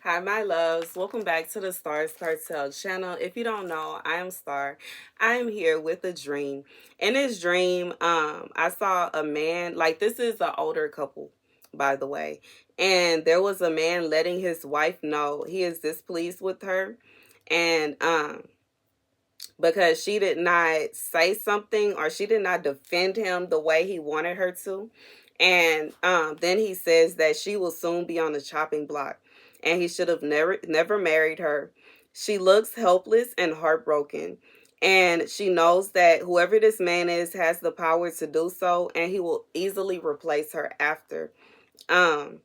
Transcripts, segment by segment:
Hi, my loves. Welcome back to the Starscartel channel. If you don't know, I am Star. I am here with a dream. In this dream, I saw a man, like this is an older couple, by the way. And there was a man letting his wife know he is displeased with her. And because she did not say something or she did not defend him the way he wanted her to. And then he says that she will soon be on the chopping block and he should have never married her. She looks helpless and heartbroken. And she knows that whoever this man is has the power to do so, and he will easily replace her after. Um,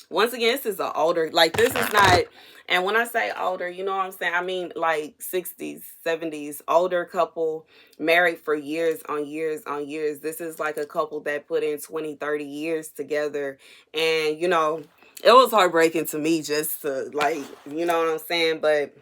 Once again, this is an older, like this is not, and when I say older, you know what I'm saying? I mean like 60s, 70s, older couple married for years on years on years. This is like a couple that put in 20, 30 years together. And, it was heartbreaking to me just to like, you know what I'm saying? But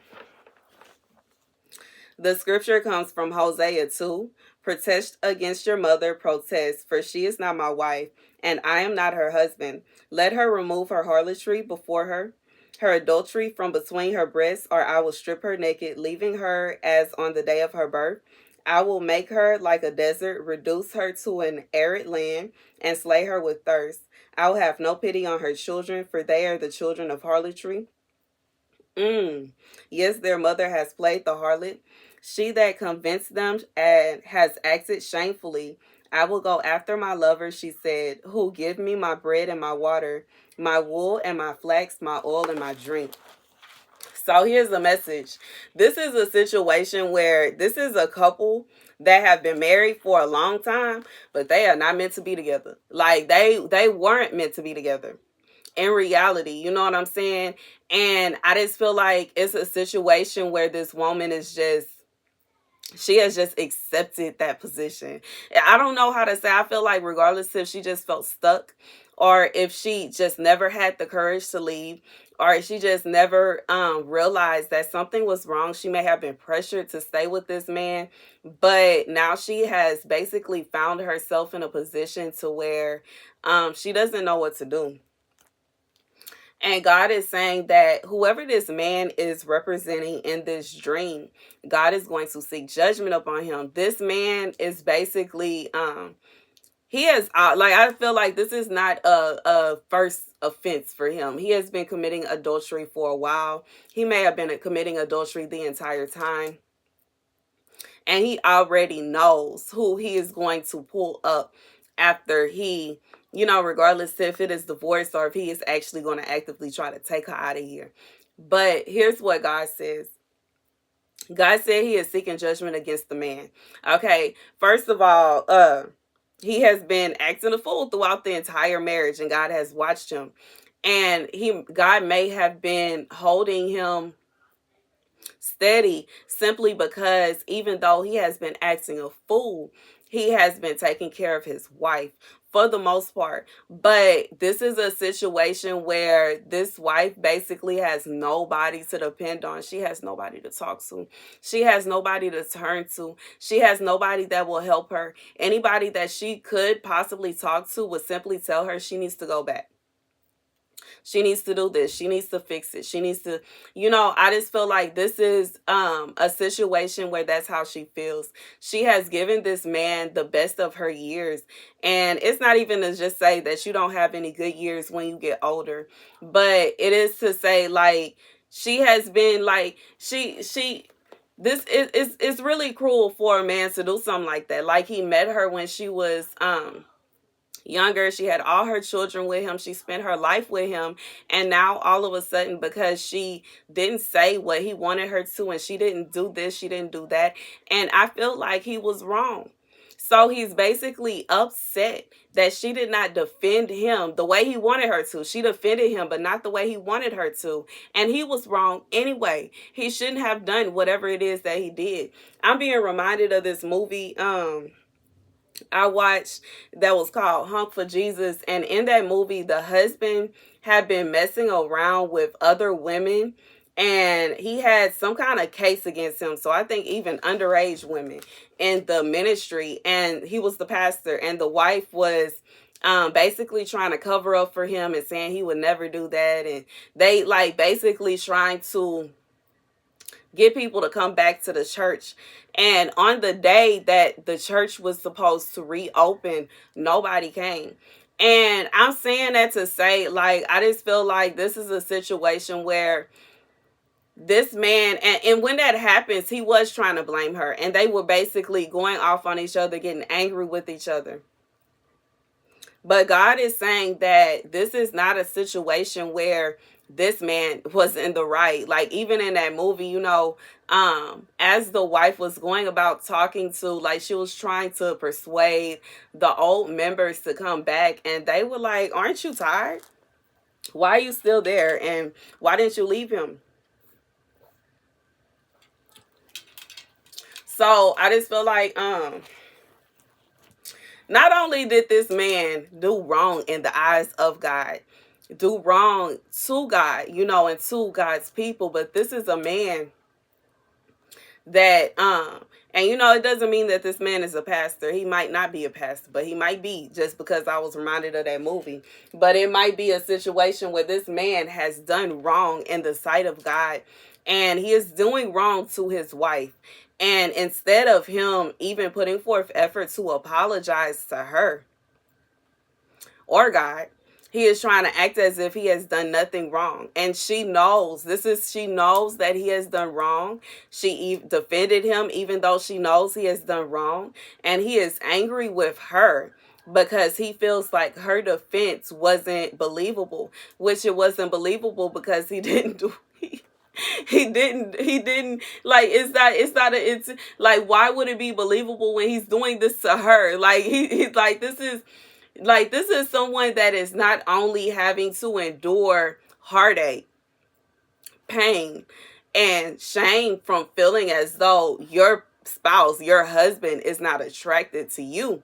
the scripture comes from Hosea 2. Protest against your mother, protest, for she is not my wife, and I am not her husband. Let her remove her harlotry before her adultery from between her breasts, or I will strip her naked, leaving her as on the day of her birth. I will make her like a desert, reduce her to an arid land, and slay her with thirst. I will have no pity on her children, for they are the children of harlotry. Yes, their mother has played the harlot. She that convinced them and has acted shamefully. I will go after my lover, she said, who give me my bread and my water, my wool and my flax, my oil and my drink. So here's the message. This is a situation where this is a couple that have been married for a long time, but they are not meant to be together. Like they weren't meant to be together in reality, you know what I'm saying? And I just feel like it's a situation where this woman is just, she has just accepted that position. I don't know how to say. I feel like regardless if she just felt stuck or if she just never had the courage to leave or if she just never realized that something was wrong. She may have been pressured to stay with this man, but now she has basically found herself in a position to where she doesn't know what to do. And God is saying that whoever this man is representing in this dream, God is going to seek judgment upon him. This man is basically, he has, like, I feel like this is not a first offense for him. He has been committing adultery for a while. He may have been committing adultery the entire time. And he already knows who he is going to pull up after he, regardless if it is divorce or if he is actually going to actively try to take her out of here. But here's what God says. God said he is seeking judgment against the man. Okay, first of all, he has been acting a fool throughout the entire marriage, and God has watched him. And God may have been holding him steady simply because even though he has been acting a fool, he has been taking care of his wife for the most part. But this is a situation where this wife basically has nobody to depend on. She has nobody to talk to. She has nobody to turn to. She has nobody that will help her. Anybody that she could possibly talk to would simply tell her she needs to go back. She needs to do this. She needs to fix it. She needs to, I just feel like this is a situation where that's how she feels. She has given this man the best of her years. And it's not even to just say that you don't have any good years when you get older. But it is to say, like, she has been like, this is it's really cruel for a man to do something like that. Like, he met her when she was younger. She had all her children with him. She spent her life with him. And now all of a sudden, because she didn't say what he wanted her to, and she didn't do this, she didn't do that. And I feel like he was wrong. So he's basically upset that she did not defend him the way he wanted her to. She defended him, but not the way he wanted her to. And he was wrong anyway. He shouldn't have done whatever it is that he did. I'm being reminded of this movie, I watched that was called Hump for Jesus. And in that movie, the husband had been messing around with other women and he had some kind of case against him. So I think even underage women in the ministry, and he was the pastor, and the wife was basically trying to cover up for him and saying he would never do that. And they like basically trying to get people to come back to the church. And on the day that the church was supposed to reopen, nobody came. And I'm saying that to say, like, I just feel like this is a situation where this man, and when that happens, he was trying to blame her. And they were basically going off on each other, getting angry with each other. But God is saying that this is not a situation where this man was in the right. Like, even in that movie, you know, as the wife was going about talking to, like, she was trying to persuade the old members to come back, and they were like, aren't you tired? Why are you still there? And why didn't you leave him? So I just feel like not only did this man do wrong in the eyes of God, do wrong to God, you know, and to God's people, but this is a man that and you know, it doesn't mean that this man is a pastor. He might not be a pastor, but he might be, just because I was reminded of that movie. But it might be a situation where this man has done wrong in the sight of God, and he is doing wrong to his wife. And instead of him even putting forth effort to apologize to her or God, he is trying to act as if he has done nothing wrong. And she knows she knows that he has done wrong. She defended him even though she knows he has done wrong. And he is angry with her because he feels like her defense wasn't believable, which it wasn't believable because he didn't do he didn't like, it's like, why would it be believable when he's doing this to her? Like, he's like, this is someone that is not only having to endure heartache, pain, and shame from feeling as though your spouse, your husband, is not attracted to you,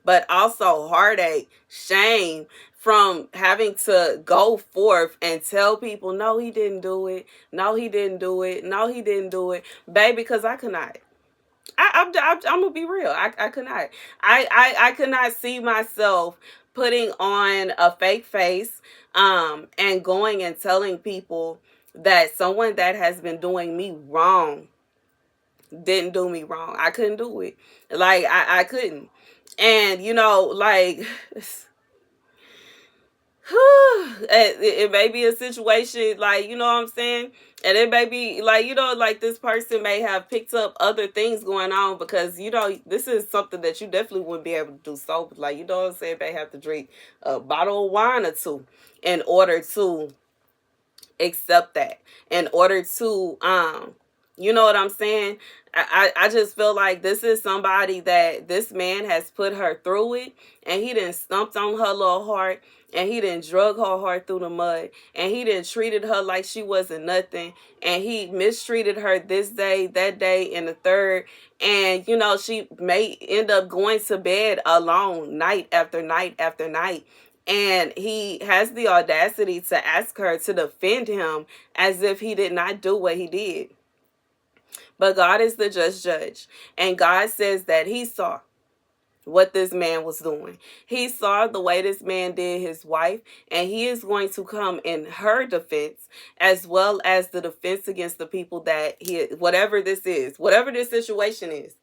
but also heartache, shame from having to go forth and tell people, no, he didn't do it. No, he didn't do it. No, he didn't do it. Baby, because I could not. I'm gonna be real. I could not. I could not see myself putting on a fake face, and going and telling people that someone that has been doing me wrong didn't do me wrong. I couldn't do it. Like, I couldn't. And you know, like, it may be a situation, like, you know what I'm saying? And it may be like, you know, like, this person may have picked up other things going on, because, you know, this is something that you definitely wouldn't be able to do sober. Like, you know what I'm saying? They have to drink a bottle of wine or two in order to accept that, in order to you know what I'm saying? I just feel like this is somebody that this man has put her through it, and he done stumped on her little heart, and he done drug her heart through the mud, and he done treated her like she wasn't nothing, and he mistreated her this day, that day, and the third. And you know, she may end up going to bed alone night after night after night. And he has the audacity to ask her to defend him as if he did not do what he did. But God is the just judge. And God says that he saw what this man was doing. He saw the way this man did his wife, and he is going to come in her defense, as well as the defense against the people that whatever this is, whatever this situation is.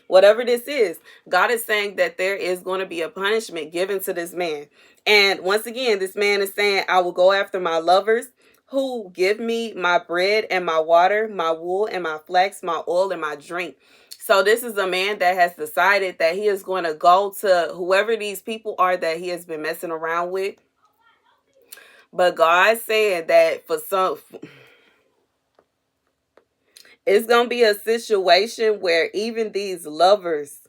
Whatever this is, God is saying that there is going to be a punishment given to this man. And once again, this man is saying, I will go after my lovers who give me my bread and my water, my wool and my flax, my oil and my drink. So this is a man that has decided that he is going to go to whoever these people are that he has been messing around with. But God said that for some, it's going to be a situation where even these lovers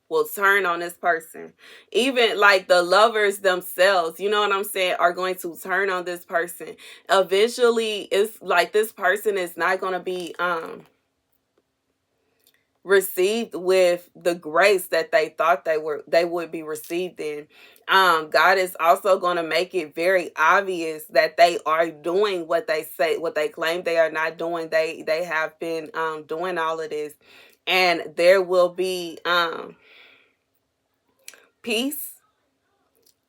will turn on this person. Even like the lovers themselves, you know what I'm saying, are going to turn on this person. Eventually, it's like this person is not going to be received with the grace that they thought they would be received in. God is also going to make it very obvious that they are doing what they claim they are not doing. They have been doing all of this, and there will be peace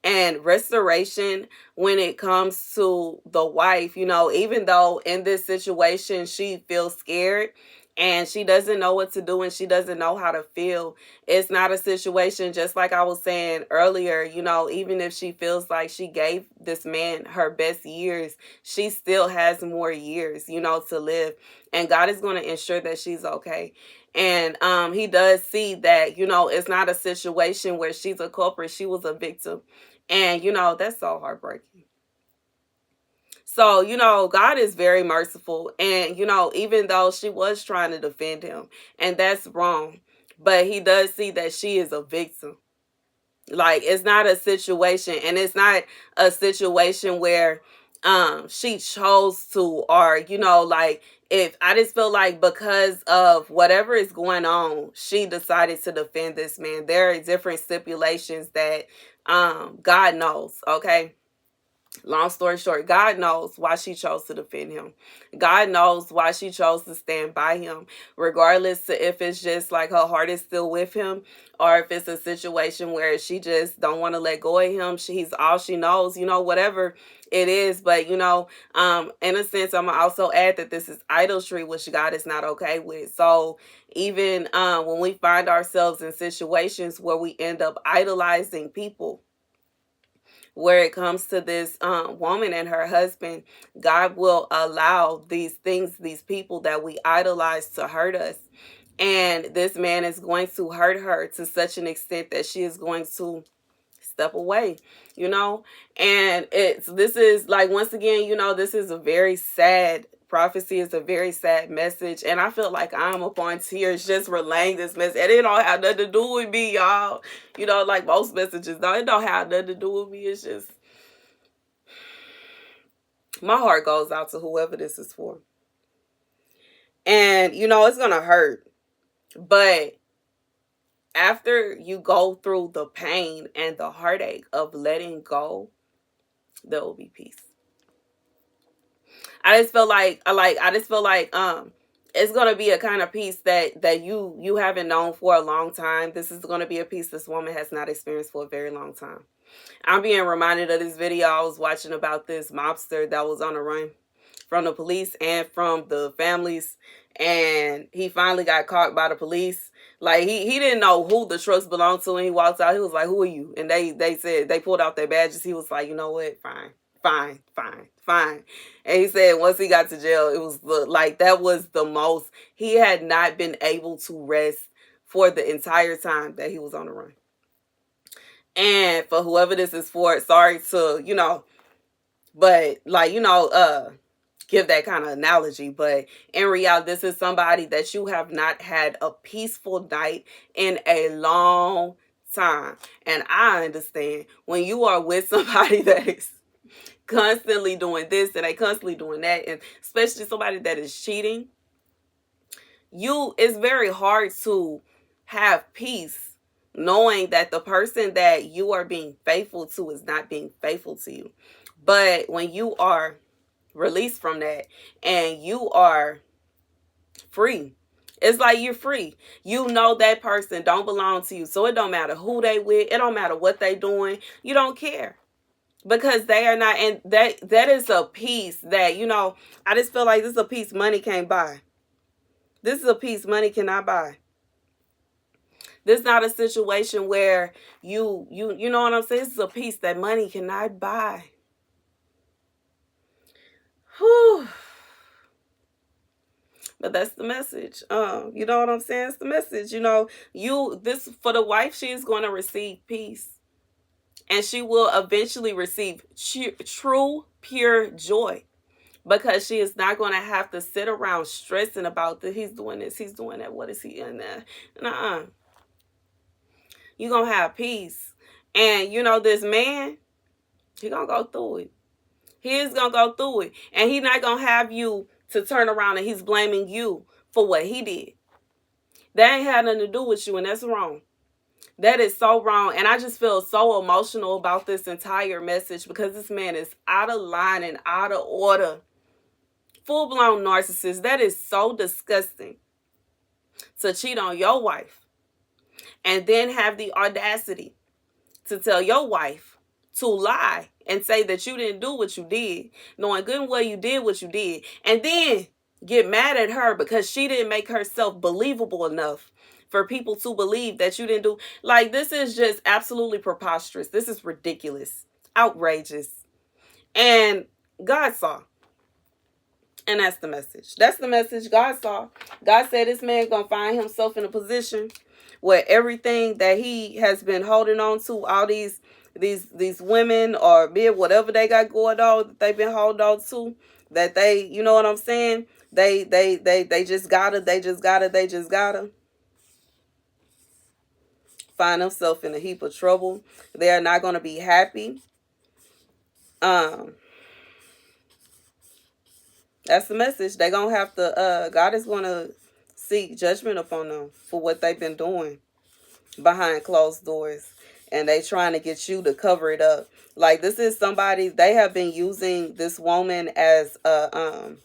and restoration when it comes to the wife. Even though in this situation she feels scared and she doesn't know what to do and she doesn't know how to feel, it's not a situation, just like I was saying earlier, even if she feels like she gave this man her best years, she still has more years, to live. And God is going to ensure that she's okay. And he does see that, it's not a situation where she's a culprit, she was a victim. And, that's so heartbreaking. So, God is very merciful. And, even though she was trying to defend him, and that's wrong, but he does see that she is a victim. Like, it's not a situation, and it's not a situation where she chose to, or, like, if I just feel like because of whatever is going on, she decided to defend this man. There are different stipulations that God knows, okay? Long story short, God knows why she chose to defend him. God knows why she chose to stand by him, regardless to if it's just like her heart is still with him, or if it's a situation where she just don't want to let go of him. He's all she knows, whatever it is. But, in a sense, I'm gonna also add that this is idolatry, which God is not okay with. So even when we find ourselves in situations where we end up idolizing people, where it comes to this woman and her husband, God will allow these things, these people that we idolize, to hurt us. And this man is going to hurt her to such an extent that she is going to step away, And this is like, once again, this is a very sad prophecy. It's a very sad message. And I feel like I'm upon tears just relaying this message. And it don't have nothing to do with me, y'all. Like most messages, though, it don't have nothing to do with me. It's just, my heart goes out to whoever this is for. And, it's going to hurt. But after you go through the pain and the heartache of letting go, there will be peace. I just feel like it's gonna be a kind of peace that you haven't known for a long time. This is gonna be a peace this woman has not experienced for a very long time. I'm being reminded of this video I was watching about this mobster that was on the run from the police and from the families, and he finally got caught by the police. Like, he didn't know who the trucks belonged to, and he walked out. He was like, "Who are you?" And they said, they pulled out their badges. He was like, "You know what? Fine. And he said once he got to jail, it was like, that was the most he had not been able to rest for the entire time that he was on the run. And for whoever this is for, sorry to, but like, give that kind of analogy, but in reality, this is somebody that you have not had a peaceful night in a long time. And I understand when you are with somebody that is constantly doing this and they constantly doing that, and especially somebody that is cheating, it's very hard to have peace knowing that the person that you are being faithful to is not being faithful to you. But when you are released from that and you are free, it's like you're free. That person don't belong to you, so it don't matter who they with, it don't matter what they doing, you don't care, because they are not. And that is a peace that, I just feel like this is a peace money can't buy. This is a peace money cannot buy. This is not a situation where you know what I'm saying. This is a peace that money cannot buy. Whew. But that's the message. You know what I'm saying? It's the message. This, for the wife, she is going to receive peace. And she will eventually receive true, pure joy. Because she is not going to have to sit around stressing about that he's doing this, he's doing that, what is he in there? Nuh-uh. You're going to have peace. And, this man, he going to go through it. He is going to go through it. And he's not going to have you to turn around and he's blaming you for what he did. That ain't had nothing to do with you, and that's wrong. That is so wrong. And I just feel so emotional about this entire message, because this man is out of line and out of order. Full-blown narcissist. That is so disgusting, to cheat on your wife and then have the audacity to tell your wife to lie and say that you didn't do what you did, knowing good and well you did what you did, and then get mad at her because she didn't make herself believable enough for people to believe that you didn't do. Like, this is just absolutely preposterous. This is ridiculous, outrageous. And God saw. And that's the message. That's the message God saw. God said this man gonna find himself in a position where everything that he has been holding on to, all these women or be it whatever they got going on that they've been holding on to, that they, you know what I'm saying? They just gotta find themselves in a heap of trouble. They are not gonna be happy. That's the message. They're gonna have to God is gonna seek judgment upon them for what they've been doing behind closed doors. And they trying to get you to cover it up. Like, this is somebody, they have been using this woman as a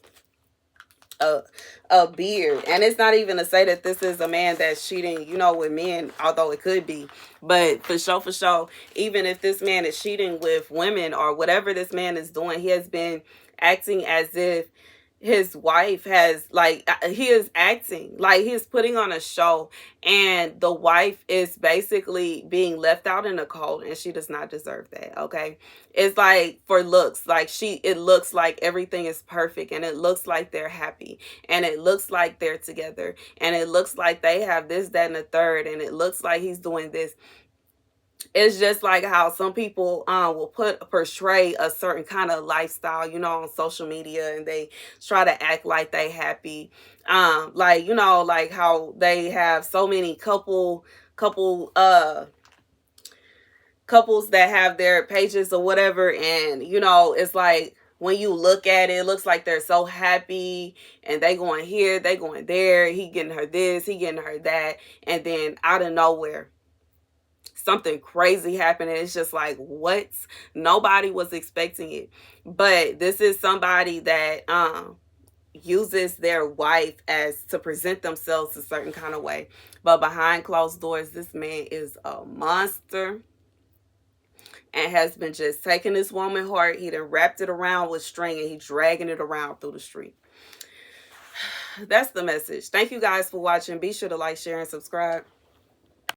beard. And it's not even to say that this is a man that's cheating, you know, with men, although it could be. But for sure, even if this man is cheating with women or whatever this man is doing, he has been acting as if his wife has, like, he is acting like he's putting on a show, and the wife is basically being left out in the cold, and she does not deserve that. Okay, it's like, for looks, like, it looks like everything is perfect, and it looks like they're happy, and it looks like they're together, and it looks like they have this, that, and the third, and it looks like he's doing this. It's just like how some people will portray a certain kind of lifestyle, you know, on social media, and they try to act like they happy. Like, you know, like how they have so many couples that have their pages or whatever, and, you know, it's like, when you look at it, it looks like they're so happy, and they going here, they going there, he getting her this, he getting her that, and then out of nowhere, something crazy happened, and it's just like, what? Nobody was expecting it. But this is somebody that uses their wife as to present themselves a certain kind of way, but behind closed doors, this man is a monster and has been just taking this woman's heart. He done wrapped it around with string, and he dragging it around through the street. That's the message. Thank you guys for watching. Be sure to like, share, and subscribe.